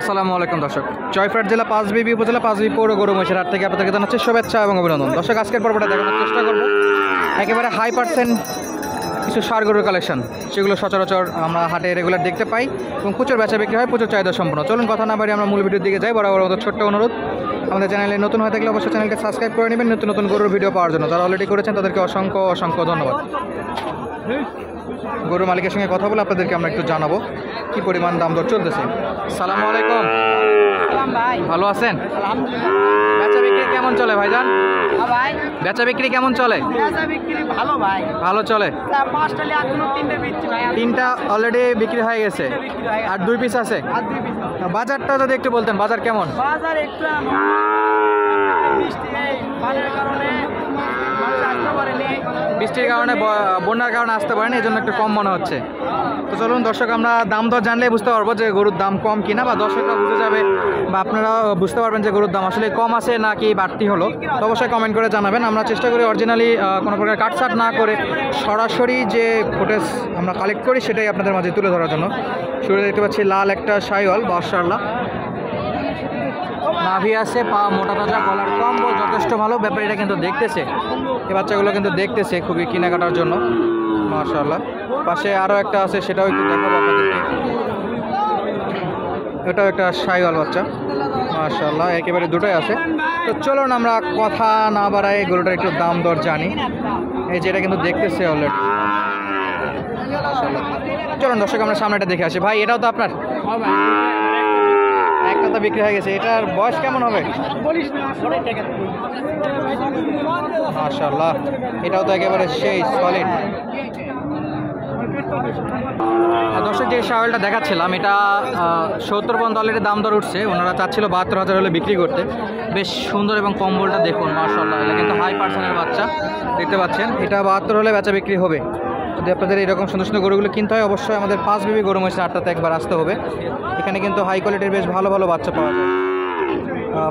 আসসালামু আলাইকুম দর্শক, জয়পুরহাট জেলা পাঁচবিবি উপজেলা পাঁচবিবি পৌর গরু মহিষের হাট থেকে আপনাদেরকে জানাচ্ছি শুভেচ্ছা এবং অভিনন্দন। দর্শক, আজকের পর্বটা দেখানোর চেষ্টা করবো একেবারে হাই পার্সেন্ট কিছু ষাঁড় গরুর কালেকশন, সেগুলো সচরাচর আমরা হাটে রেগুলার দেখতে পাই এবং প্রচুর বেচা বিক্রি হয়, প্রচুর চাহিদা সম্পন্ন। চলুন কথা না বাড়ি আমরা মূল ভিডিওর দিকে যাই। বরাবর মতো ছোট্ট অনুরোধ, আমাদের চ্যানেলে নতুন হয়ে থাকলে অবশ্যই চ্যানেলকে সাবস্ক্রাইব করে নেবেন নতুন নতুন গরুর ভিডিও পাওয়ার জন্য। যারা অলরেডি করেছেন তাদেরকে অসংখ্য অসংখ্য ধন্যবাদ। গরুর মালিকের সঙ্গে কথা বলে আপনাদেরকে আমরা একটু জানাবো কি পরিমাণ দাম দর চলতেছে। সালামু আলাইকুম ভাই, ভালো আছেন? আলহামদুলিল্লাহ। বেচা বিক্রি কেমন চলে ভাইজান? ভাই, বেচা বিক্রি কেমন চলে? বেচা বিক্রি ভালো ভাই। ভালো চলে। পাঁচটা লিয়ে এখনো তিনটে বিক্রি ভাই। তিনটা অলরেডি বিক্রি হয়ে গেছে, বিক্রি হয়ে আর 2 পিস আছে। আর 2 পিস আছে। বাজারটা যদি একটু বলতেন, বাজার কেমন? বাজার একটু বৃষ্টি এই পানির কারণে মানুষ আসতে পারেনি। বৃষ্টির কারণে, বন্যার কারণে আসতে পারেনি, এই জন্য একটু কম মনে হচ্ছে। তো চলুন দর্শক, আমরা দাম দর জানলে বুঝতে পারবো যে গরুর দাম কম কিনা, বা দর্শকরা বুঝে যাবে বা আপনারা বুঝতে পারবেন যে গরুর দাম আসলে কম আছে নাকি বাড়তি হলো। তো অবশ্যই কমেন্ট করে জানাবেন। আমরা চেষ্টা করি অরিজিনালি কোনো প্রকার কাটছাট না করে সরাসরি যে ফুটেজ আমরা কালেক্ট করি সেটাই আপনাদের মাঝে তুলে ধরার জন্য। শুরুতে দেখতে পাচ্ছি লাল একটা শাইওয়াল, মাশাআল্লাহ। নাভি আছে, পা মোটা তাজা, গলার কম্বল যথেষ্ট ভালো। ব্যাপারীরা কিন্তু দেখতেছে, এই বাচ্চাগুলো কিন্তু দেখতেছে খুবই কেনাকাটার জন্য, মাশাআল্লাহ। পাশে আরও একটা আছে, সেটাও একটু দেখাবো আপনাদেরকে। এটাও একটা শাইওয়াল বাচ্চা, মাশাআল্লাহ, একেবারে দুটোই আছে। তো চলুন আমরা কথা না বাড়াই গরুটার একটু দাম দর জানি। এই যে এটা কিন্তু দেখতেছে অলরেডি, মাশাআল্লাহ। চলুন দর্শক, আমরা সামনেটা দেখে আসি। ভাই, এটাও তো আপনার? একটা তো বিক্রি হয়ে গেছে। এটার বয়স কেমন হবে? মাশাআল্লাহ, এটাও তো একেবারে সেই সলিড। দর্শক, যে শাওয়ালটা দেখাচ্ছিলাম এটা 70 অলরেডি দাম দর উঠছে। ওনারা চাচ্ছিল 72,000 হলে বিক্রি করতে। বেশ সুন্দর, এবং কম্বলটা দেখুন মাশাআল্লাহ। এটা কিন্তু হাই পার্সেন্টের বাচ্চা, দেখতে পাচ্ছেন। এটা 72 হলে বেচা বিক্রি হবে। যদি আপনাদের এরকম সুন্দর সুন্দর গরুগুলো কিনতে হয়, অবশ্যই আমাদের পাঁচবিবি গরু মহিষের হাটটাতে একবার আসতে হবে। এখানে কিন্তু হাই কোয়ালিটির বেশ ভালো ভালো বাচ্চা পাওয়া যায়।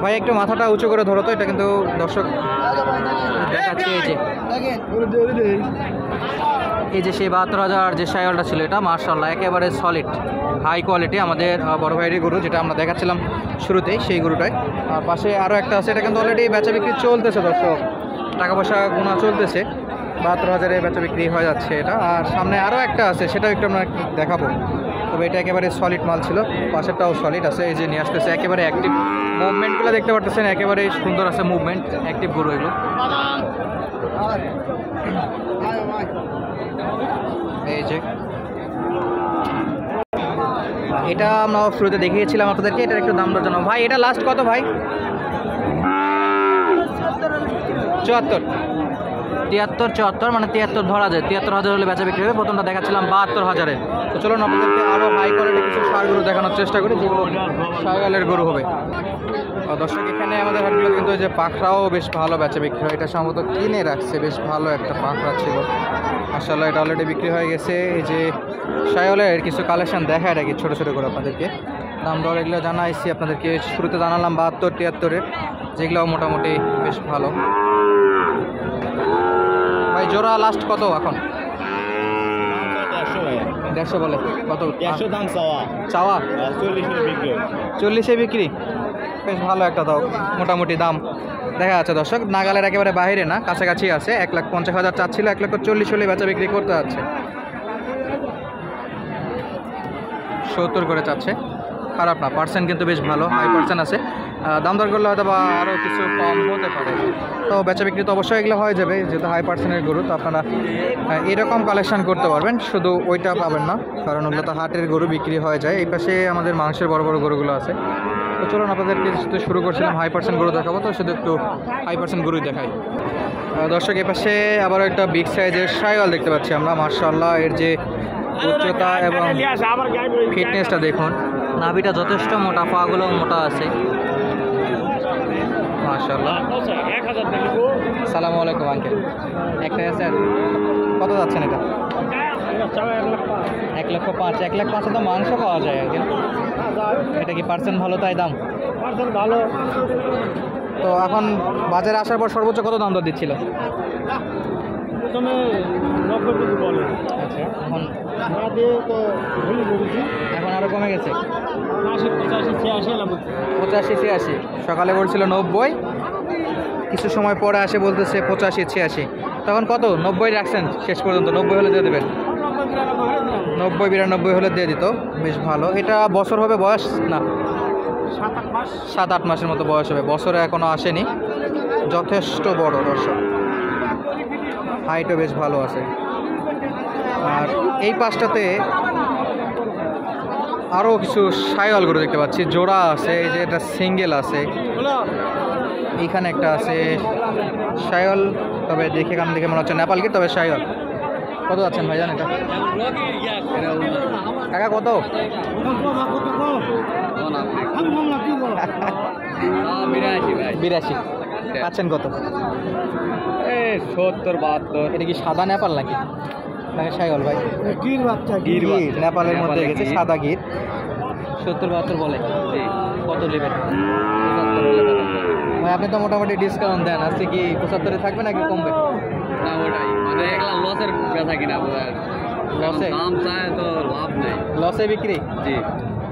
ভাই, একটু মাথাটা উঁচু করে ধরো তো, এটা কিন্তু দর্শক দেখাচ্ছে। এই যে সেই 72,000 যে শাইওয়ালটা ছিল, এটা মাশাআল্লাহ একেবারে সলিড হাই কোয়ালিটি। আমাদের বড় ভাইয়েরই গরু, যেটা আমরা দেখাচ্ছিলাম শুরুতেই, সেই গরুটাই। আর পাশে আরও একটা আছে, এটা কিন্তু অলরেডি বেচা বিক্রি চলতেছে দর্শক, টাকা পয়সা গোনা চলতেছে। 72,000-এ বেচা বিক্রি হয়ে যাচ্ছে এটা। আর সামনে আরও একটা আছে, সেটাও একটু আমরা দেখাবো। তবে এটা একেবারে সলিড মাল ছিল, পাশেরটাও সলিড আছে। এই যে নিয়ে আসতেছে, একেবারে অ্যাক্টিভ। মুভমেন্টগুলো দেখতে পারতেছেন, একেবারে সুন্দর আছে মুভমেন্ট, অ্যাক্টিভ গরু এগুলো। এই যে এটা আমরা শুরুতে দেখিয়েছিলাম আপনাদেরকে, এটার একটু দাম দর জানাবো। ভাই, এটা লাস্ট কত ভাই? 74, 73, মানে 73 ধরা যায়। 73,000 হলে বেচা বিক্রি হবে। প্রথমটা দেখাচ্ছিলাম 72,000-এ। তো চলুন আপনাদেরকে আরও হাই কোয়ালিটি কিছু ষাঁড় গরু দেখানোর চেষ্টা করি, যেগুলো শাইওয়ালের গরু হবে। দর্শক, এখানে আমাদের হাটগুলো কিন্তু যে পাখরাও বেশ ভালো বেচা বিক্রি হয়। এটা সম্ভবত কিনে রাখছে, বেশ ভালো একটা পাখরা ছিল। মাশাআল্লাহ, এটা অলরেডি বিক্রি হয়ে গেছে। এই যে শাইওয়ালের কিছু কালেকশন দেখায় রাখি ছোটো ছোটো করে আপনাদেরকে। দাম দর এগুলো জানাইছি আপনাদেরকে, শুরুতে জানালাম 72, 73-এর, যেগুলো মোটামুটি বেশ ভালো। ভাই, জোড়া লাস্ট কত এখন? 150 বলে। কত? 100 দাম চাওয়া 40 বিক্রি। বেশ ভালো একটা দাও, মোটামুটি দাম দেখা যাচ্ছে দর্শক। নাগালের একেবারে বাইরে না, কাছাকাছি আছে। 1,50,000 চাচ্ছিল, 1,40,000 হলে বেচা বিক্রি করতে যাচ্ছে। 70 করে চাচ্ছে, খারাপ না। পার্সেন্ট কিন্তু বেশ ভালো, হাই পার্সেন্ট আছে। দাম দর করলে হয়তো বা আরও কিছু কম হতে পারে। তো বেচা বিক্রি তো অবশ্যই এগুলো হয়ে যাবে, যেহেতু হাই পার্সেন্টের গরু। তো আপনারা এরকম কালেকশন করতে পারবেন, শুধু ওইটা পাবেন না, কারণ ওগুলো তো হাটের গরু বিক্রি হয়ে যায়। এই পাশে আমাদের মাংসের বড় বড় গরুগুলো আছে। তো চলুন, আপনাদেরকে শুধু শুরু করছিলাম হাই পার্সেন্ট গরু দেখাবো, তো শুধু একটু হাই পার্সেন্ট গরুই দেখাই। দর্শক, এ পাশে আবার একটা বিগ সাইজের শাইওয়াল দেখতে পাচ্ছি আমরা, মাশাআল্লাহ। এর যে উচ্চতা এবং ফিটনেসটা দেখুন, নাভিটা যথেষ্ট মোটা, পাগুলো মোটা আছে, মাশাআল্লাহ। সালামু আলাইকুম আঙ্কেল, একটা আছে। কত যাচ্ছেন এটা? 1,05,000। 1,05,000 তো মাংস পাওয়া যায় আঙ্কেল। এটা কি পার্সেন্ট ভালো তাই দাম? ভালো। তো এখন বাজারে আসার পর সর্বোচ্চ কত দাম দর দিচ্ছিল? প্রথমে 90 কেজি বলে। আচ্ছা, এখন না দিয়ে তো ভুল বলেছি। এখন আরও কমে গেছে। 85 86, সকালে বলছিল 90, কিছু সময় পরে আসে বলতেছে 85 86। তখন কত 90 রাখছেন শেষ পর্যন্ত? 90 হলে দিয়ে দেবেন? 90 92 হলে দিয়ে দিত, বেশ ভালো। এটা বছর হবে বয়স না? 7-8 মাসের মতো বয়স হবে, বছরে এখনো আসেনি। যথেষ্ট বড় দর্শক, হাইটও বেশ ভালো আছে। আর এই পাশটাতে আরও কিছু সাইওয়াল গরু দেখতে পাচ্ছি, জোড়া আছে, এই যে এটা সিঙ্গেল আছে, এইখানে একটা আছে সাইওয়াল, তবে দেখে কান দেখে মনে হচ্ছে নেপাল গির, তবে সাইওয়াল। কত যাচ্ছেন ভাইজান এটা? টাকা কত? 82। পাচ্ছেন কত? 70 72। এটা কি সাদা নেপাল নাকি নাকি সাইওয়াল ভাই? গির বাচ্চা, গির নেপালের মধ্যে গেছে, সাদা গির। 70 72 বলে, কত নেবেন? ভাই আপনি তো মোটামুটি ডিসকাউন্ট দেন, আজকে কি 75-এ থাকবে নাকি কমবে? না ওটাই মানে একলা লসের বেচা কিনা বোঝায়, লসে? দাম চায় তো লাভ নেই। লসে বিক্রি? জি,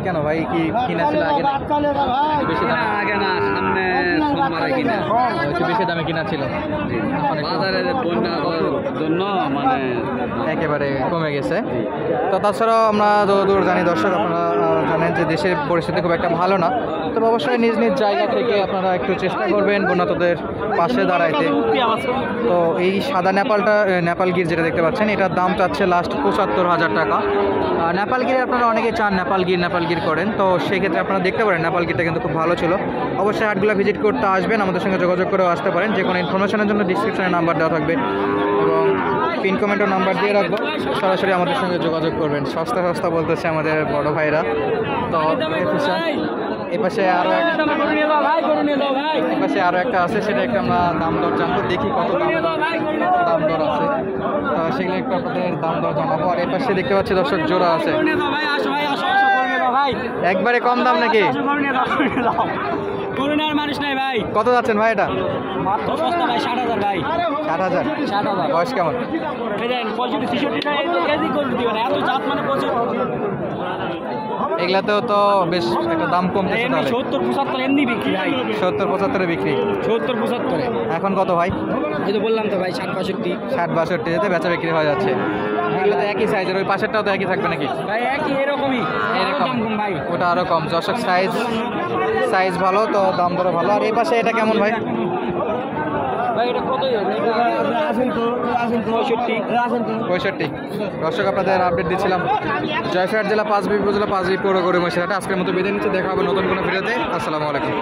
কেন ভাই, কি কিনা ছিল আগে না? বেশি কিনা দামে? আগে না, সামনে সোমবারে কিনা। একটু বেশি দামে কিনা ছিল, অনেক বাজারে যে বন্যা জন্য মানে একেবারে কমে গেছে। তো তাছাড়াও আমরা যতদূর জানি দর্শক, আপনারা জানেন যে দেশের পরিস্থিতি খুব একটা ভালো না, তবে অবশ্যই নিজ নিজ জায়গা থেকে আপনারা একটু চেষ্টা করবেন বন্যাতদের পাশে দাঁড়াইতে। তো এই সাদা নেপাল গির যেটা দেখতে পাচ্ছেন, এটার দাম চাচ্ছে লাস্ট 75,000 টাকা। নেপাল গিরে আপনারা অনেকে চান নেপাল গির করেন, তো সেক্ষেত্রে আপনারা দেখতে পারেন নেপাল গিরটা কিন্তু খুব ভালো ছিল। অবশ্যই হাটগুলো ভিজিট করতে আসবেন, আমাদের সঙ্গে যোগাযোগ করেও আসতে পারেন। যে কোনো ইনফরমেশনের জন্য ডিসক্রিপশনে নাম্বার দেওয়া থাকবে এবং পিন কমেন্টও নাম্বার দিয়ে রাখবো, সরাসরি আমাদের সঙ্গে যোগাযোগ করবেন। সস্তা বলতেছে আমাদের বড় ভাইরা। তো এপাশে আরও একটা আছে, সেটা একটু আমরা দাম দর জানবো, দেখি কত দাম দর আছে, তো সেগুলো একটু আপনাদের দাম দর জানাবো। আর এপাশে দেখতে পাচ্ছি দর্শক জোড়া আছে, একবারে কম দাম নাকি? মানুষ নাই ভাই, কত যাচ্ছেন ভাই এটা? মাত্র সস্তা ভাই, 60,000 ভাই, 60,000। 60,000। বয়স কেমন? এগুলাতেও তো বেশ একটা দাম কমতেছে তাহলে। 70-75 এমনি বিক্রি ভাই, 70-75-এ বিক্রি। 70-75। এখন কত ভাই? এই তো বললাম তো ভাই, 60-62। 60-62 যেতে বেচা বিক্রি হয়ে যাচ্ছে। এগুলো তো একই সাইজের, ওই পাশেরটাও তো একই থাকবে নাকি? ভাই একই এরকমই, এরকম দাম কম ভাই, ওটা আরও কম। দর্শক সাইজ ভালো, তো দাম দরও ভালো। আর এই পাশে এটা কেমন ভাই? ভাই এটা কতই হবে? 65। দর্শক আপনাদের আপডেট দিচ্ছিলাম জয়ফাট জেলা, পাঁচবিবি উপজেলা, পাঁচবিবি পৌর গরু মহিষের হাটে। আজকের মতো বিদায় নিচ্ছে, দেখা হবে নতুন কোনো ভিডিওতে। আসসালামু আলাইকুম।